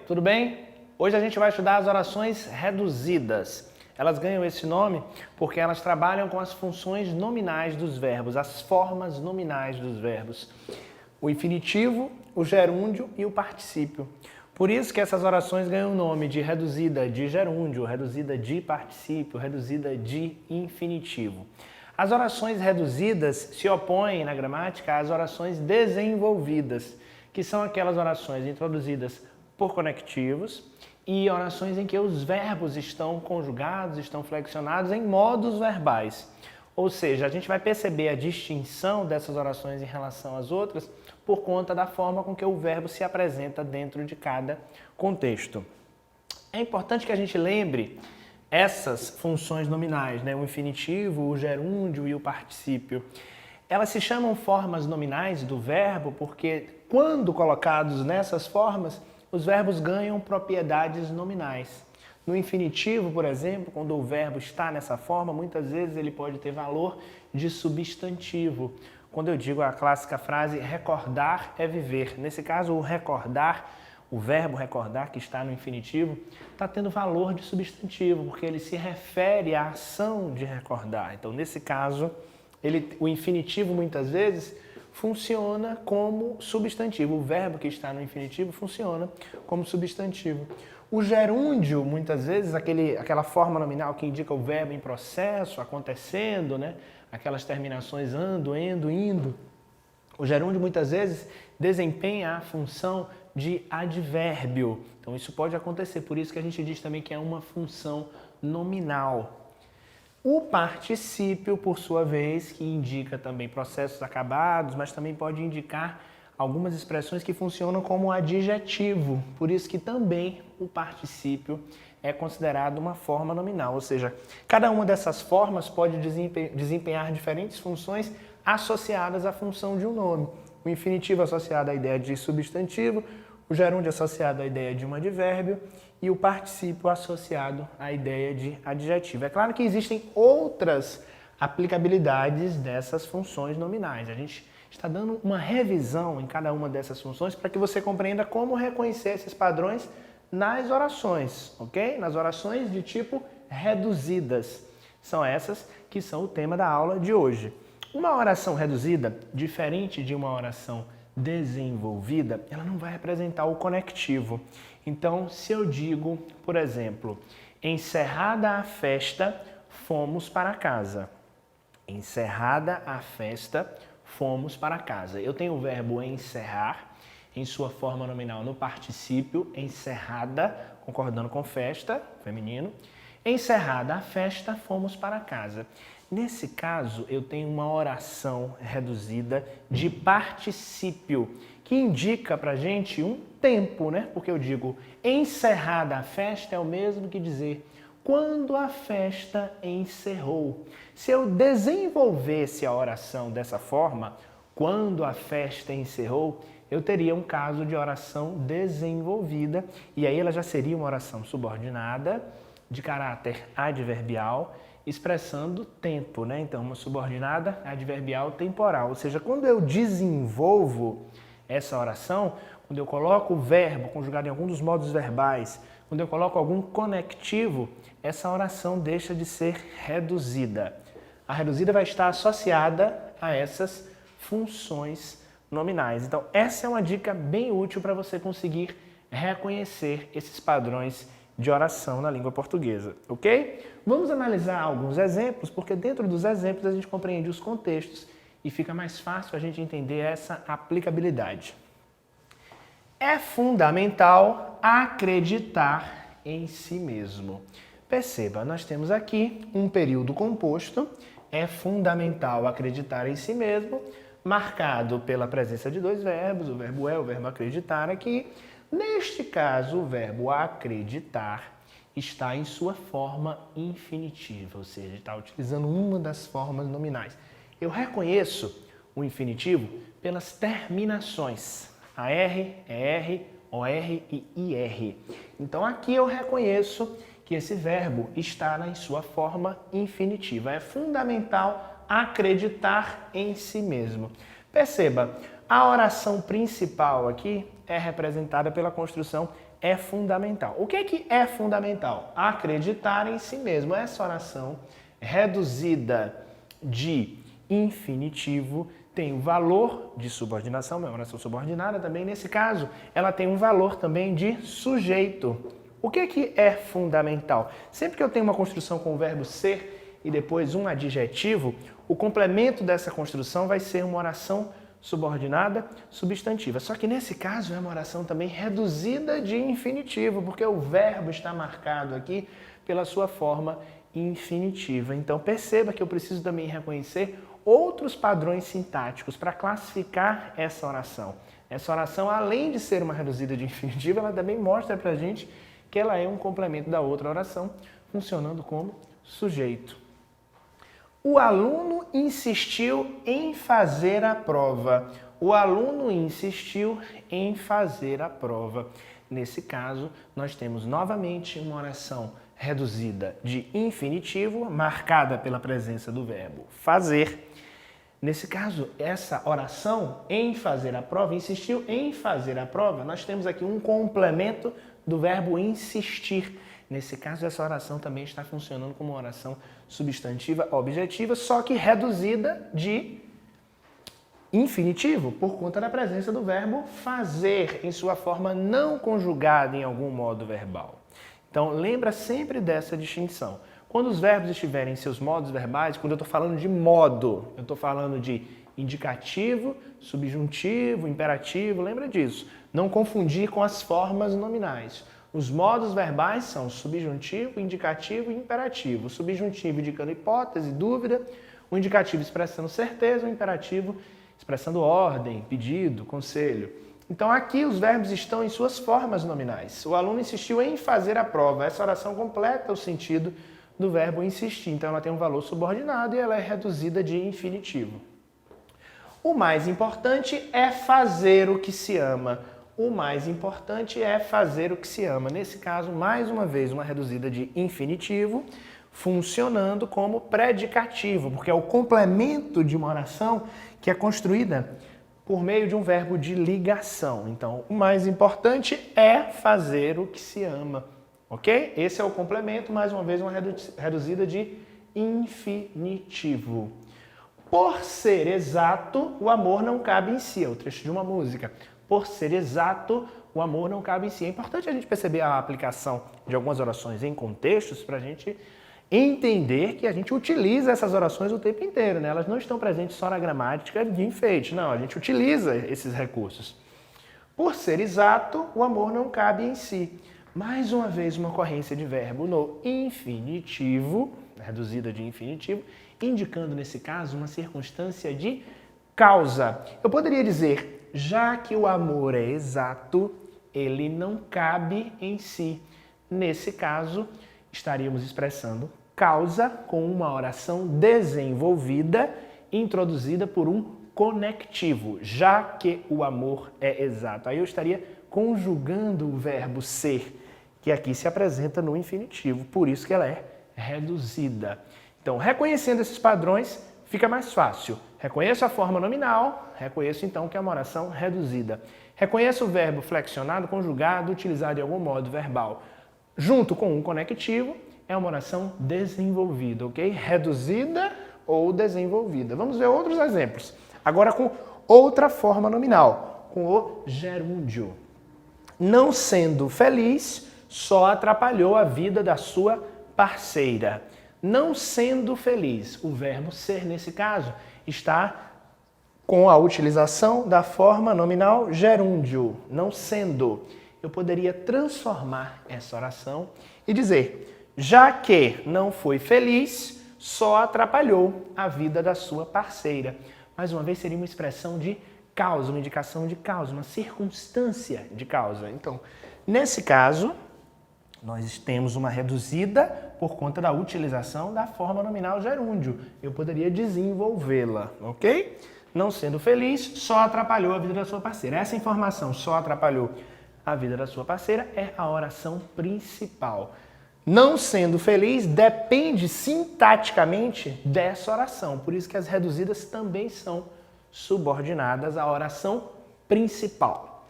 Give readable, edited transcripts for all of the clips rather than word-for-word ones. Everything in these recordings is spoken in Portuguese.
tudo bem? Hoje a gente vai estudar as orações reduzidas. Elas ganham esse nome porque elas trabalham com as funções nominais dos verbos, as formas nominais dos verbos. O infinitivo, o gerúndio e o particípio. Por isso que essas orações ganham o nome de reduzida de gerúndio, reduzida de particípio, reduzida de infinitivo. As orações reduzidas se opõem na gramática às orações desenvolvidas, que são aquelas orações introduzidas por conectivos e orações em que os verbos estão conjugados, estão flexionados em modos verbais. Ou seja, a gente vai perceber a distinção dessas orações em relação às outras por conta da forma com que o verbo se apresenta dentro de cada contexto. É importante que a gente lembre essas funções nominais, né? O infinitivo, o gerúndio e o particípio. Elas se chamam formas nominais do verbo porque, quando colocados nessas formas, os verbos ganham propriedades nominais. No infinitivo, por exemplo, quando o verbo está nessa forma, muitas vezes ele pode ter valor de substantivo. Quando eu digo a clássica frase recordar é viver, nesse caso o recordar, o verbo recordar que está no infinitivo, está tendo valor de substantivo, porque ele se refere à ação de recordar. Então, nesse caso, o infinitivo muitas vezes funciona como substantivo. O verbo que está no infinitivo funciona como substantivo. O gerúndio, muitas vezes, aquela forma nominal que indica o verbo em processo, acontecendo, né? Aquelas terminações ando, endo, indo. O gerúndio, muitas vezes, desempenha a função de advérbio. Então, isso pode acontecer, por isso que a gente diz também que é uma função nominal. O particípio, por sua vez, que indica também processos acabados, mas também pode indicar algumas expressões que funcionam como adjetivo. Por isso que também o particípio é considerado uma forma nominal. Ou seja, cada uma dessas formas pode desempenhar diferentes funções associadas à função de um nome. O infinitivo associado à ideia de substantivo, o gerúndio associado à ideia de um advérbio e o particípio associado à ideia de adjetivo. É claro que existem outras aplicabilidades dessas funções nominais. A gente está dando uma revisão em cada uma dessas funções para que você compreenda como reconhecer esses padrões nas orações, ok? Nas orações de tipo reduzidas. São essas que são o tema da aula de hoje. Uma oração reduzida, diferente de uma oração desenvolvida, ela não vai representar o conectivo. Então, se eu digo, por exemplo, encerrada a festa, fomos para casa. Encerrada a festa, fomos para casa. Eu tenho o verbo encerrar em sua forma nominal no particípio, encerrada, concordando com festa, feminino. Encerrada a festa, fomos para casa. Nesse caso, eu tenho uma oração reduzida de particípio, que indica pra gente um tempo, né? Porque eu digo, encerrada a festa é o mesmo que dizer quando a festa encerrou. Se eu desenvolvesse a oração dessa forma, quando a festa encerrou, eu teria um caso de oração desenvolvida, e aí ela já seria uma oração subordinada, de caráter adverbial, expressando tempo, né? Então, uma subordinada adverbial temporal. Ou seja, quando eu desenvolvo essa oração, quando eu coloco o verbo conjugado em algum dos modos verbais, quando eu coloco algum conectivo, essa oração deixa de ser reduzida. A reduzida vai estar associada a essas funções nominais. Então, essa é uma dica bem útil para você conseguir reconhecer esses padrões de oração na língua portuguesa, ok? Vamos analisar alguns exemplos, porque dentro dos exemplos a gente compreende os contextos e fica mais fácil a gente entender essa aplicabilidade. É fundamental acreditar em si mesmo. Perceba, nós temos aqui um período composto, é fundamental acreditar em si mesmo, marcado pela presença de dois verbos, o verbo é, o verbo acreditar aqui. Neste caso, o verbo acreditar está em sua forma infinitiva, ou seja, está utilizando uma das formas nominais. Eu reconheço o infinitivo pelas terminações AR, ER, OR e IR. Então, aqui eu reconheço que esse verbo está na sua forma infinitiva. É fundamental acreditar em si mesmo. Perceba, a oração principal aqui é representada pela construção é fundamental. O que é fundamental? Acreditar em si mesmo. Essa oração reduzida de infinitivo tem o valor de subordinação, é uma oração subordinada também. Nesse caso, ela tem um valor também de sujeito. O que é fundamental? Sempre que eu tenho uma construção com o verbo ser e depois um adjetivo, o complemento dessa construção vai ser uma oração subordinada substantiva. Só que nesse caso é uma oração também reduzida de infinitivo, porque o verbo está marcado aqui pela sua forma infinitiva. Então perceba que eu preciso também reconhecer outros padrões sintáticos para classificar essa oração. Essa oração, além de ser uma reduzida de infinitivo, ela também mostra para a gente que ela é um complemento da outra oração, funcionando como sujeito. O aluno insistiu em fazer a prova. O aluno insistiu em fazer a prova. Nesse caso, nós temos novamente uma oração reduzida de infinitivo, marcada pela presença do verbo fazer. Nesse caso, essa oração em fazer a prova, insistiu em fazer a prova, nós temos aqui um complemento do verbo insistir. Nesse caso, essa oração também está funcionando como uma oração substantiva objetiva, só que reduzida de infinitivo, por conta da presença do verbo fazer em sua forma não conjugada em algum modo verbal. Então, lembra sempre dessa distinção. Quando os verbos estiverem em seus modos verbais, quando eu estou falando de modo, eu estou falando de indicativo, subjuntivo, imperativo, lembra disso. Não confundir com as formas nominais. Os modos verbais são subjuntivo, indicativo e imperativo. O subjuntivo indicando hipótese, dúvida, o indicativo expressando certeza, o imperativo expressando ordem, pedido, conselho. Então aqui os verbos estão em suas formas nominais. O aluno insistiu em fazer a prova. Essa oração completa o sentido do verbo insistir. Então ela tem um valor subordinado e ela é reduzida de infinitivo. O mais importante é fazer o que se ama. O mais importante é fazer o que se ama. Nesse caso, mais uma vez, uma reduzida de infinitivo, funcionando como predicativo, porque é o complemento de uma oração que é construída por meio de um verbo de ligação. Então, o mais importante é fazer o que se ama, ok? Esse é o complemento, mais uma vez, uma reduzida de infinitivo. Por ser exato, o amor não cabe em si. É o trecho de uma música. Por ser exato, o amor não cabe em si. É importante a gente perceber a aplicação de algumas orações em contextos para a gente entender que a gente utiliza essas orações o tempo inteiro, né? Elas não estão presentes só na gramática de enfeite, não, a gente utiliza esses recursos. Por ser exato, o amor não cabe em si. Mais uma vez, uma ocorrência de verbo no infinitivo, reduzida de infinitivo, indicando, nesse caso, uma circunstância de causa. Eu poderia dizer, já que o amor é exato, ele não cabe em si. Nesse caso, estaríamos expressando causa com uma oração desenvolvida, introduzida por um conectivo, já que o amor é exato. Aí eu estaria conjugando o verbo ser, que aqui se apresenta no infinitivo, por isso que ela é reduzida. Então, reconhecendo esses padrões, fica mais fácil. Reconheço a forma nominal, reconheço então que é uma oração reduzida. Reconheço o verbo flexionado, conjugado, utilizado em algum modo verbal. Junto com um conectivo, é uma oração desenvolvida, ok? Reduzida ou desenvolvida. Vamos ver outros exemplos. Agora com outra forma nominal, com o gerúndio. Não sendo feliz, só atrapalhou a vida da sua parceira. Não sendo feliz, o verbo ser, nesse caso, está com a utilização da forma nominal gerúndio, não sendo. Eu poderia transformar essa oração e dizer, já que não foi feliz, só atrapalhou a vida da sua parceira. Mais uma vez, seria uma expressão de causa, uma indicação de causa, uma circunstância de causa. Então, nesse caso, nós temos uma reduzida por conta da utilização da forma nominal gerúndio. Eu poderia desenvolvê-la, ok? Não sendo feliz, só atrapalhou a vida da sua parceira. Essa informação, só atrapalhou a vida da sua parceira, é a oração principal. Não sendo feliz depende sintaticamente dessa oração. Por isso que as reduzidas também são subordinadas à oração principal.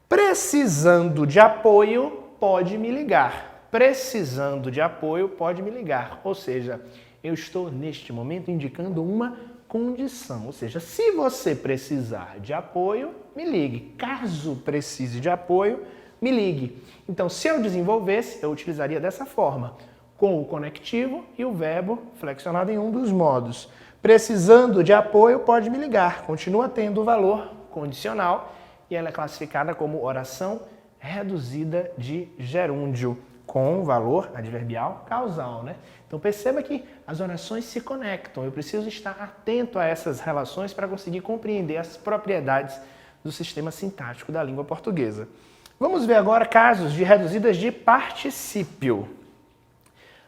Precisando de apoio, pode me ligar. Precisando de apoio, pode me ligar. Ou seja, eu estou neste momento indicando uma condição. Ou seja, se você precisar de apoio, me ligue. Caso precise de apoio, me ligue. Então, se eu desenvolvesse, eu utilizaria dessa forma, com o conectivo e o verbo flexionado em um dos modos. Precisando de apoio, pode me ligar. Continua tendo o valor condicional e ela é classificada como oração reduzida de gerúndio, com valor adverbial causal, né? Então perceba que as orações se conectam. Eu preciso estar atento a essas relações para conseguir compreender as propriedades do sistema sintático da língua portuguesa. Vamos ver agora casos de reduzidas de particípio.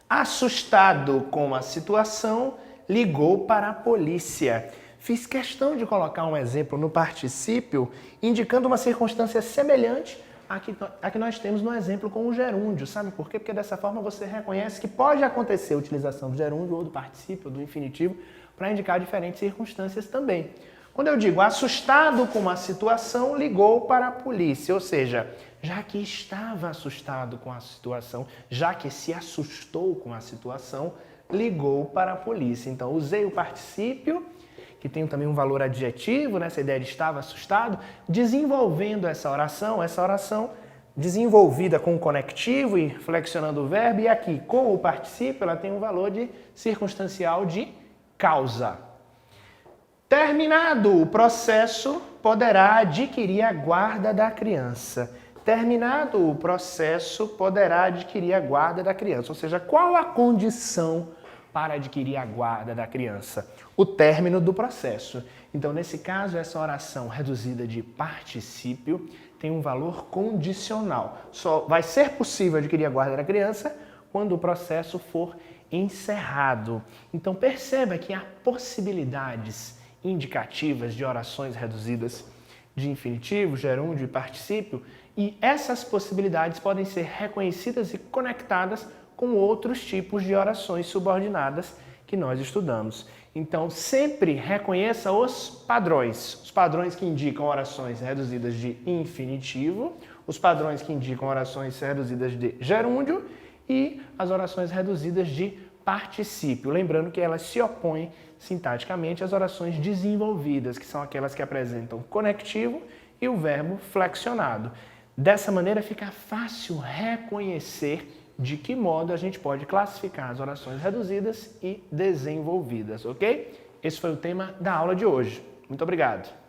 Assustado com a situação, ligou para a polícia. Fiz questão de colocar um exemplo no particípio, indicando uma circunstância semelhante à que nós temos no exemplo com o gerúndio. Sabe por quê? Porque dessa forma você reconhece que pode acontecer a utilização do gerúndio ou do particípio, ou do infinitivo, para indicar diferentes circunstâncias também. Quando eu digo assustado com a situação, ligou para a polícia. Ou seja, já que estava assustado com a situação, já que se assustou com a situação, ligou para a polícia. Então, usei o particípio, que tem também um valor adjetivo, né? Essa ideia de estava assustado, desenvolvendo essa oração desenvolvida com o conectivo e flexionando o verbo, e aqui com o particípio ela tem um valor de circunstancial de causa. Terminado o processo, poderá adquirir a guarda da criança. Terminado o processo, poderá adquirir a guarda da criança. Ou seja, qual a condição para adquirir a guarda da criança? O término do processo. Então, nesse caso, essa oração reduzida de particípio tem um valor condicional. Só vai ser possível adquirir a guarda da criança quando o processo for encerrado. Então, perceba que há possibilidades indicativas de orações reduzidas de infinitivo, gerúndio e particípio, e essas possibilidades podem ser reconhecidas e conectadas com outros tipos de orações subordinadas que nós estudamos. Então, sempre reconheça os padrões que indicam orações reduzidas de infinitivo, os padrões que indicam orações reduzidas de gerúndio e as orações reduzidas de particípio. Lembrando que elas se opõem sintaticamente às orações desenvolvidas, que são aquelas que apresentam conectivo e o verbo flexionado. Dessa maneira fica fácil reconhecer de que modo a gente pode classificar as orações reduzidas e desenvolvidas, ok? Esse foi o tema da aula de hoje. Muito obrigado!